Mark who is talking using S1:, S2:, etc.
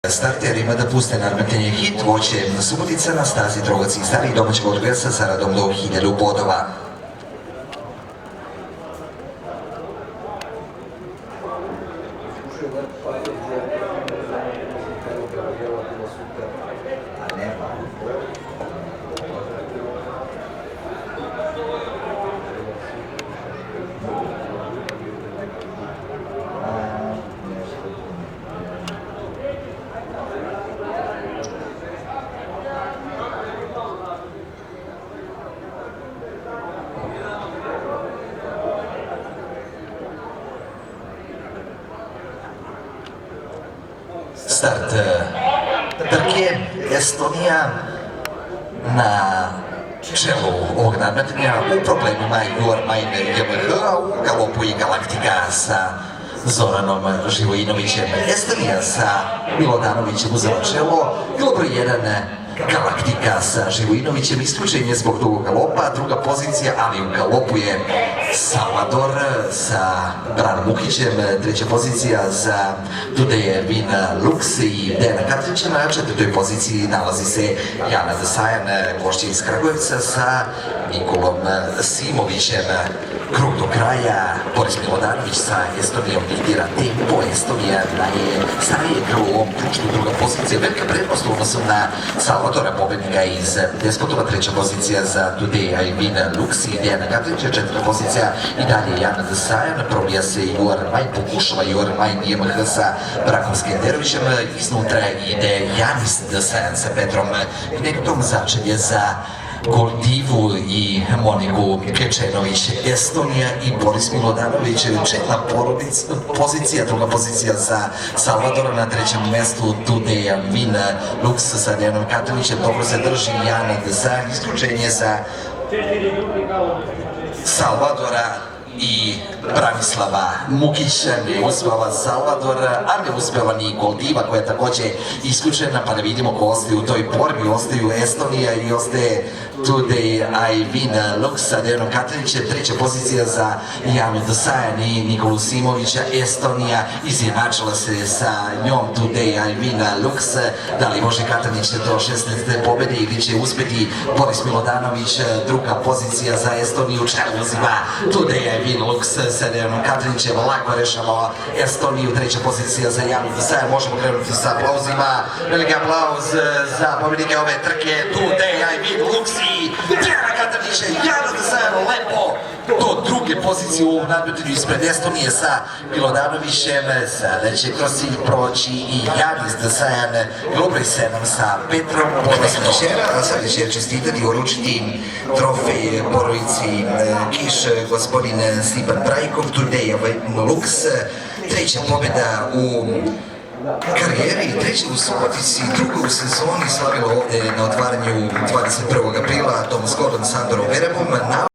S1: Starterima da puste nadmetanje hit voće Subotica na stazi Trogac i Stari domaćeg odgledca sa radom do 1000 bodova. Start trke Estonija na čelu ovog nadmetanja u problemima Jormajn JMH, u galopu i Galaktika sa Zoranom Živojinovićem. Estonija sa Milodanovićem uzela čelo, bilo broj 1 Galaktika sa Živojinovićem, isključenje zbog dugog galopa, druga pozicija, ali u galopu je Salvador sa Branom Mukićem, treća pozicija za Tudeje Vina Lux i Dejana Katrića, na četvrtoj poziciji nalazi se Jana Desajan, gošća iz Kragujevca sa Nikolom Simovićem. Krug do kraja, Boris Milodanović sa Estonijom diktira tempo, Estonija daje starije krv u ovom kručku, druga pozicija, velika prednost u odnosu na Salvadora, pobednika iz Despotova, treća pozicija za Tudeja i Vina Lux i Dejana Katrića, četvrta pozicija i dalje Jana Desajan, probija se Jormajn, pokušava Jormajn JMH sa Brakom Skenderovićem, iznutra ide Janis Desajan sa Petrom Knektom, začelje za Goldivu i Moniku Kečenović. Estonija i Boris Milodanović, četna pozicija, druga pozicija za Salvadora, na trećem mestu Tudeja Vina Lux sa Dejanom Katrićem, dobro se drži Jana Desajan, isključenje za Salvadora i Branislava Mukića. Ne uspeva Salvador, a ne uspeva ni Goldiva koja je takođe isključena, pa da vidimo ko ostaje u toj borbi. Ostaju Estonija i ostaje Tudej Vin Lux sa Dejanom Katrićem, treća pozicija za Janu Desajan i Nikolu Simovića. Estonija izjednačila se sa njom Tudej Vin Lux. Da li može Katrić do 16. pobede ili će uspeti Boris Milodanović? Druga pozicija za Estoniju, čelu uzima Tudej Vin Lux sa Dejanom Katrićem, lako rešava Estoniju, treća pozicija za Janu Desajan. Možemo krenuti sa aplauzima, veliki aplauz za pobednike ove trke, Tudej Vin Lux i Dejana Katrića. Jana Desajan lepo do druge pozicije u ovom nadmetanju ispred Estonije sa Milodanovićem. Sada će kroz cilj proći i Janis Desajan, Globrej 7 sa Petrom Podlasnićem, a sada će čestitati i uručiti trofej porodici Kiš gospodin Stipan Brajkov, Tudej Vin Lux, treća pobjeda u karijeri, treća u Subotici, druga u sezoni, slavilo ovde na otvaranju 21. aprila Tom Skorom Sandorom Verebom.